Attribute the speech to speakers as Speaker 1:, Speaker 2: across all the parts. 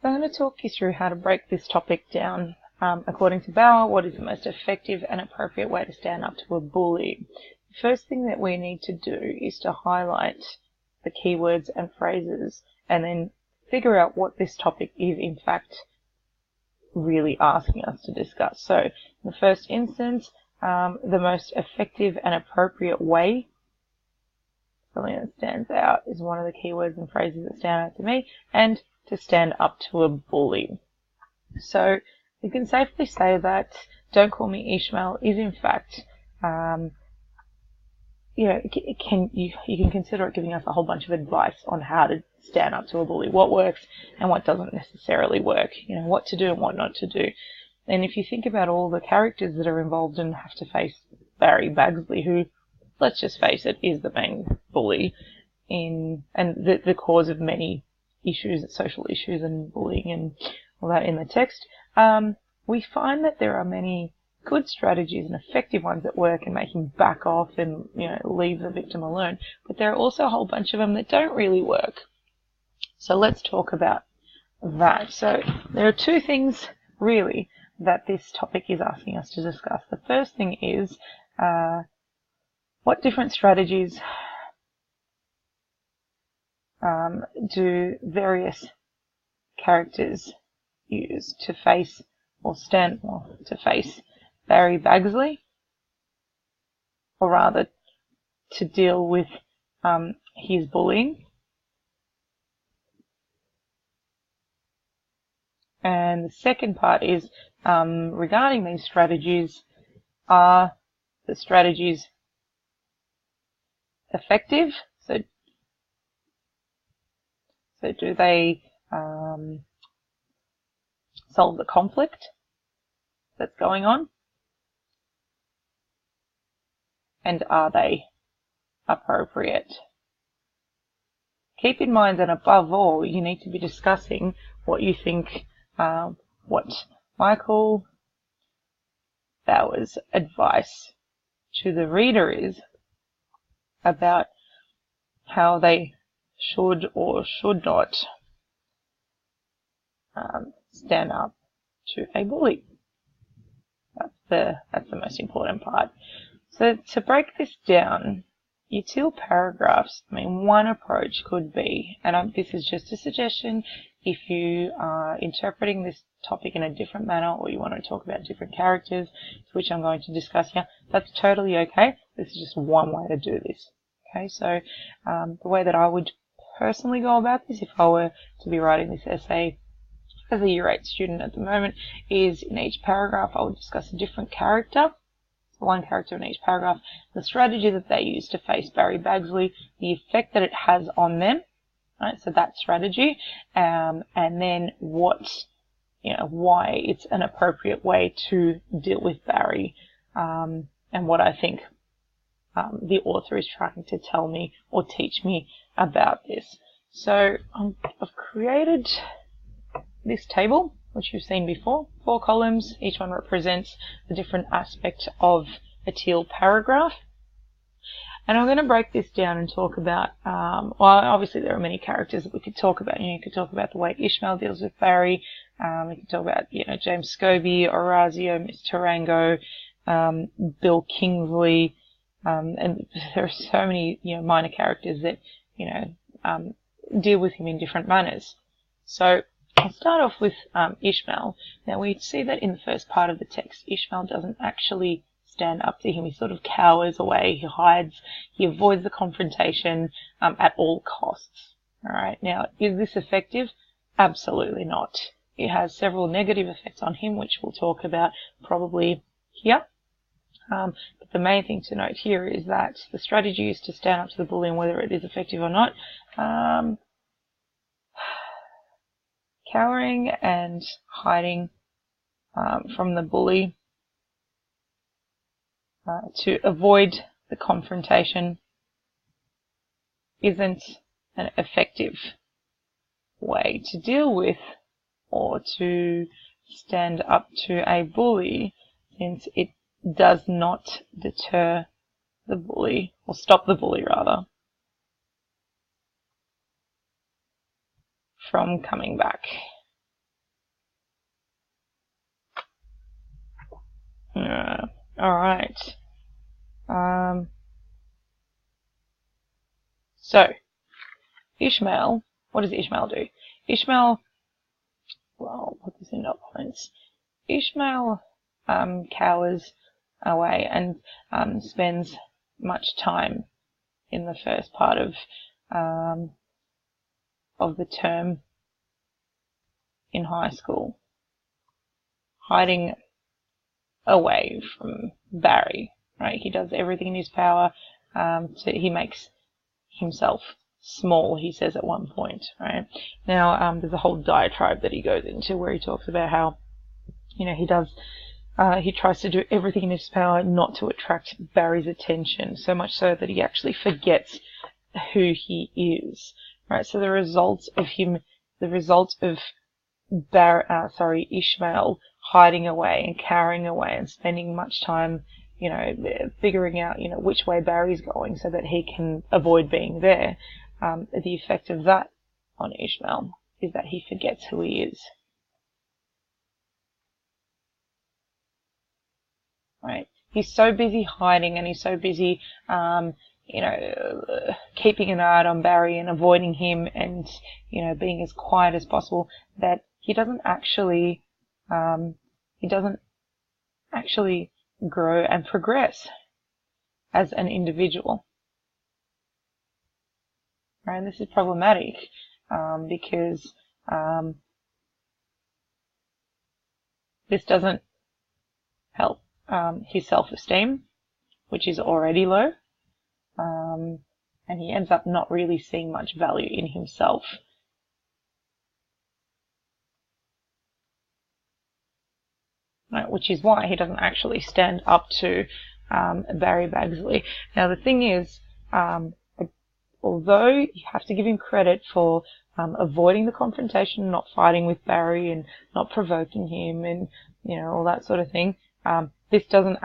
Speaker 1: So I'm going to talk you through how to break this topic down according to Bauer, what is the most effective and appropriate way to stand up to a bully. The first thing that we need to do is to highlight the keywords and phrases and then figure out what this topic is in fact really asking us to discuss. So in the first instance, the most effective and appropriate way, something that stands out, is one of the keywords and phrases that stand out to me, and to stand up to a bully. So you can safely say that Don't Call Me Ishmael is in fact, you can consider it giving us a whole bunch of advice on how to stand up to a bully, what works and what doesn't necessarily work, what to do and what not to do. And if you think about all the characters that are involved and have to face Barry Bagsley, who, let's just face it, is the main bully and the cause of many issues, social issues and bullying and all that in the text, we find that there are many good strategies and effective ones that work and make him back off and leave the victim alone. But there are also a whole bunch of them that don't really work. So let's talk about that. So there are two things really that this topic is asking us to discuss. The first thing is what different strategies do various characters use to face Barry Bagsley, or rather to deal with his bullying. And the second part is regarding these strategies, are the strategies effective? So do they solve the conflict that's going on? And are they appropriate? Keep in mind that above all, you need to be discussing what you think, what Michael Bauer's advice to the reader is about how they should or should not stand up to a bully. That's the most important part. So to break this down, util paragraphs, one approach could be, and this is just a suggestion, if you are interpreting this topic in a different manner or you want to talk about different characters, which I'm going to discuss here, that's totally okay. This is just one way to do this. Okay, so the way that I would personally go about this, if I were to be writing this essay as a Year 8 student at the moment, is in each paragraph I would discuss a different character, so one character in each paragraph, the strategy that they use to face Barry Bagsley, the effect that it has on them, right? So that strategy, and then why it's an appropriate way to deal with Barry, and what I think the author is trying to tell me or teach me about this. So I've created this table, which you've seen before, 4 columns. Each one represents a different aspect of a teal paragraph. And I'm going to break this down and talk about, well, obviously there are many characters that we could talk about. You could talk about the way Ishmael deals with Barry. We could talk about, James Scobie, Orazio, Miss Tarango, Bill Kingsley, and there are so many, minor characters that, deal with him in different manners. So I'll start off with Ishmael. Now we see that in the first part of the text, Ishmael doesn't actually stand up to him. He sort of cowers away, he hides, he avoids the confrontation at all costs. Alright, now is this effective? Absolutely not. It has several negative effects on him, which we'll talk about probably here. But the main thing to note here is that the strategy used to stand up to the bully, and whether it is effective or not, cowering and hiding from the bully to avoid the confrontation isn't an effective way to deal with or to stand up to a bully, since it does not deter the bully, or stop the bully rather, from coming back. Alright. So, Ishmael, what does Ishmael do? Ishmael, well, I'll put this into points. Ishmael cowers away and spends much time in the first part of the term in high school, hiding away from Barry, right? He does everything in his power. He makes himself small, he says at one point, right? Now, there's a whole diatribe that he goes into where he talks about how, he tries to do everything in his power not to attract Barry's attention, so much so that he actually forgets who he is, right? So the result of Ishmael hiding away and cowering away and spending much time, figuring out, which way Barry's going so that he can avoid being there. The effect of that on Ishmael is that he forgets who he is. Right? He's so busy hiding and he's so busy, keeping an eye on Barry and avoiding him and, being as quiet as possible that he doesn't actually grow and progress as an individual. Right? And this is problematic because this doesn't help his self-esteem, which is already low, and he ends up not really seeing much value in himself. Right, which is why he doesn't actually stand up to Barry Bagsley. Now the thing is, although you have to give him credit for avoiding the confrontation, not fighting with Barry and not provoking him and, all that sort of thing, this isn't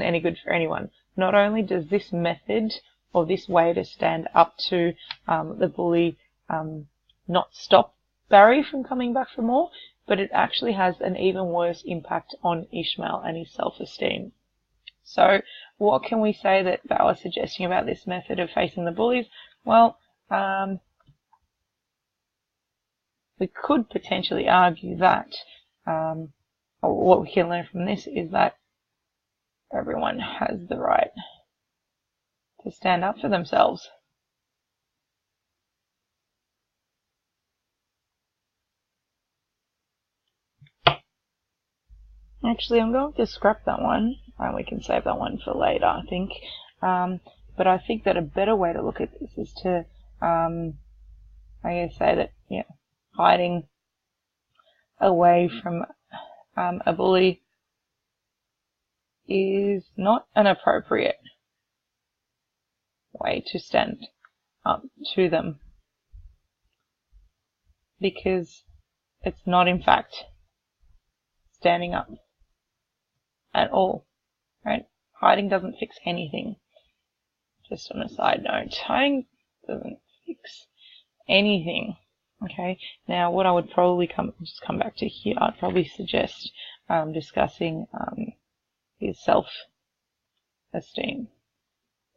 Speaker 1: any good for anyone. Not only does this method or this way to stand up to the bully not stop Barry from coming back for more, but it actually has an even worse impact on Ishmael and his self-esteem. So what can we say that Val is suggesting about this method of facing the bullies? Well, we could potentially argue that what we can learn from this is that everyone has the right to stand up for themselves. Actually, I'm going to scrap that one, and we can save that one for later, I think. But I think that a better way to look at this is to, say that, hiding away from a bully is not an appropriate way to stand up to them, because it's not, in fact, standing up at all, right? Hiding doesn't fix anything. Just on a side note, hiding doesn't fix anything. Okay, now what I would probably come back to here, I'd probably suggest discussing his self-esteem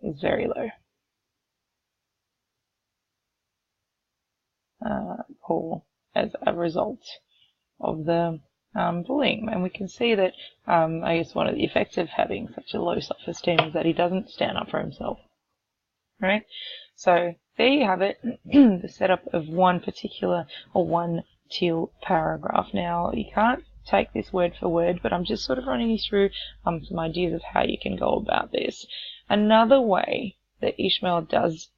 Speaker 1: is very low. As a result of the bullying, and we can see that one of the effects of having such a low self-esteem is that he doesn't stand up for himself. Right? So there you have it, the setup of one teal paragraph. Now you can't take this word for word, but I'm just sort of running you through some ideas of how you can go about this. Another way that Ishmael does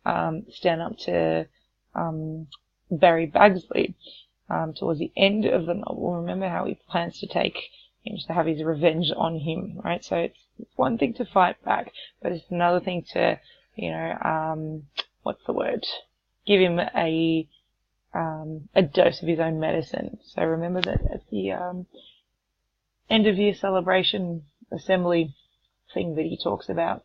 Speaker 1: stand up to Barry Bagsley towards the end of the novel. Remember how he plans to have his revenge on him, right? So it's one thing to fight back, but it's another thing to, give him a dose of his own medicine. So remember that at the end of year celebration assembly thing that he talks about,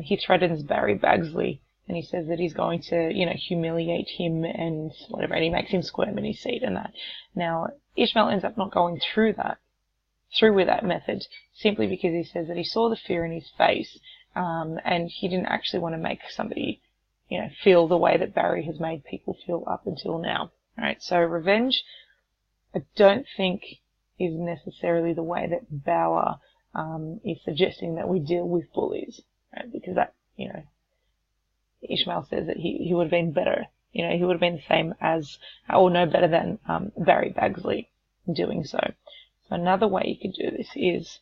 Speaker 1: he threatens Barry Bagsley and he says that he's going to, humiliate him and whatever, and he makes him squirm in his seat and that. Now, Ishmael ends up not going through with that method, simply because he says that he saw the fear in his face, and he didn't actually want to make somebody, feel the way that Barry has made people feel up until now. Right? So revenge, I don't think is necessarily the way that Bauer is suggesting that we deal with bullies, right? Because that, Ishmael says that he would have been better. He would have been the same as, or no better than Barry Bagsley in doing so. So another way you could do this is,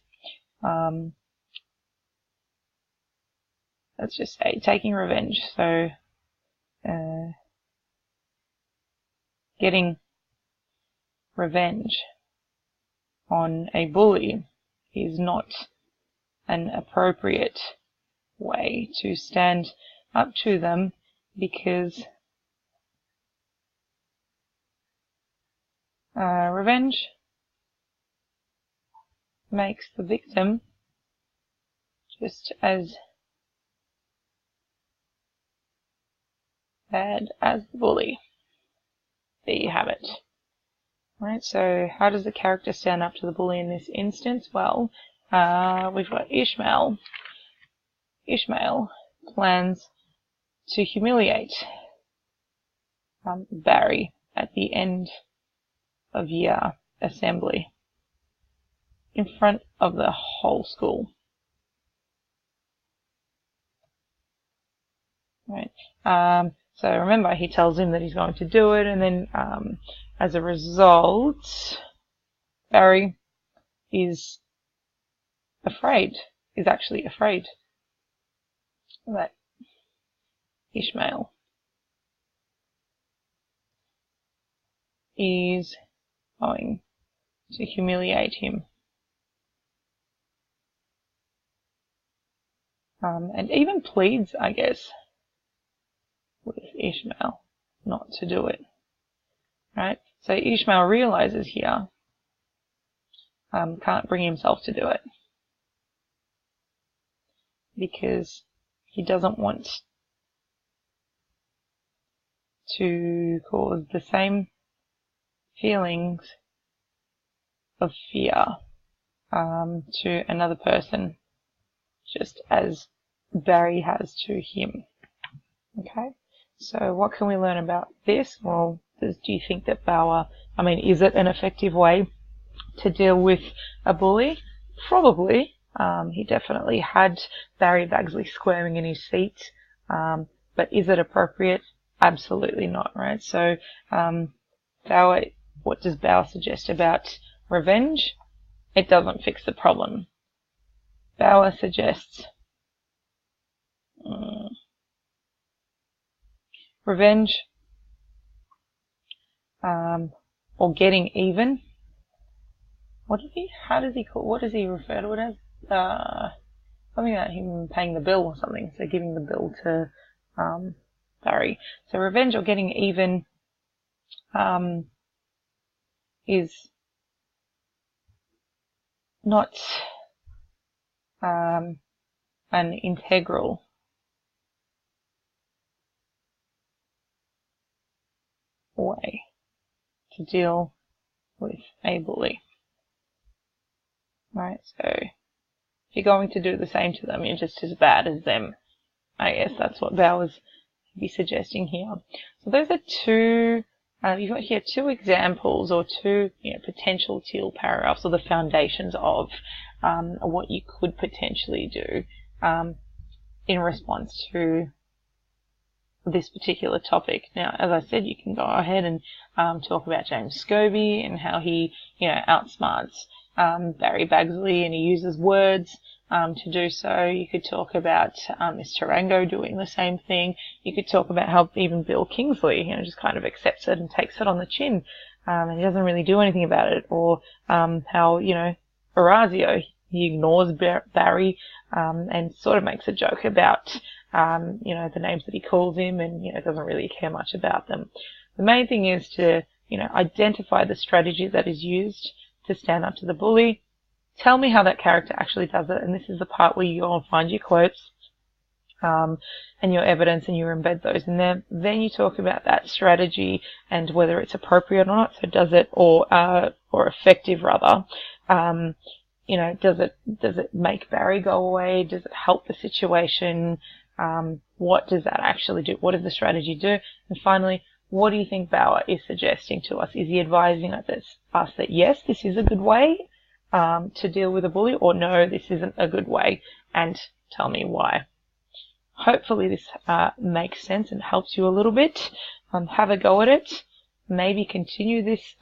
Speaker 1: let's just say, taking revenge. So, getting revenge on a bully is not an appropriate way to stand up to them, because revenge makes the victim just as bad as the bully. There you have it. Right, so how does the character stand up to the bully in this instance? Well, we've got Ishmael. Ishmael plans to humiliate Barry at the end of year assembly in front of the whole school. Right. So remember, he tells him that he's going to do it, and then as a result, Barry is actually afraid that Ishmael is going to humiliate him. And even pleads, I guess, with Ishmael not to do it. Right? So Ishmael realizes here, can't bring himself to do it, because he doesn't want to cause the same feelings of fear to another person, just as Barry has to him. Okay, so what can we learn about this? Well, do you think that Bauer, is it an effective way to deal with a bully? Probably. He definitely had Barry Bagsley squirming in his seat, but is it appropriate? Absolutely not, right? So, Bauer, what does Bauer suggest about revenge? It doesn't fix the problem. Bauer suggests revenge, or getting even. What does he refer to it as? Something about him paying the bill or something, so giving the bill to Barry. So revenge or getting even is not an integral way to deal with a bully. Right, so if you're going to do the same to them, you're just as bad as them. I guess that's what Bauer's be suggesting here. So those are two, you've got here two examples, or two potential teal paragraphs, or the foundations of what you could potentially do in response to this particular topic. Now, as I said, you can go ahead and talk about James Scobie and how he outsmarts Barry Bagsley, and he uses words to do so. You could talk about Miss Tarango doing the same thing. You could talk about how even Bill Kingsley, just kind of accepts it and takes it on the chin, and he doesn't really do anything about it. Or how, Orazio, he ignores Barry and sort of makes a joke about, the names that he calls him, and, doesn't really care much about them. The main thing is to, identify the strategy that is used to stand up to the bully. Tell me how that character actually does it, and this is the part where you go and find your quotes. and your evidence, and you embed those in there. Then you talk about that strategy and whether it's appropriate or not. So does it, or effective rather. You know, does it make Barry go away? Does it help the situation? What does that actually do? What does the strategy do? And finally, what do you think Bauer is suggesting to us? Is he advising us that yes, this is a good way to deal with a bully, or no, this isn't a good way, and tell me why. Hopefully this makes sense and helps you a little bit. Have a go at it. Maybe continue this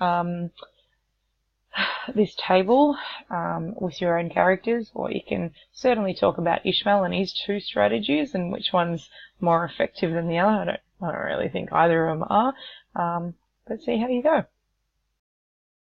Speaker 1: this table with your own characters, or you can certainly talk about Ishmael and his 2 strategies and which one's more effective than the other. I don't really think either of them are, but see how you go.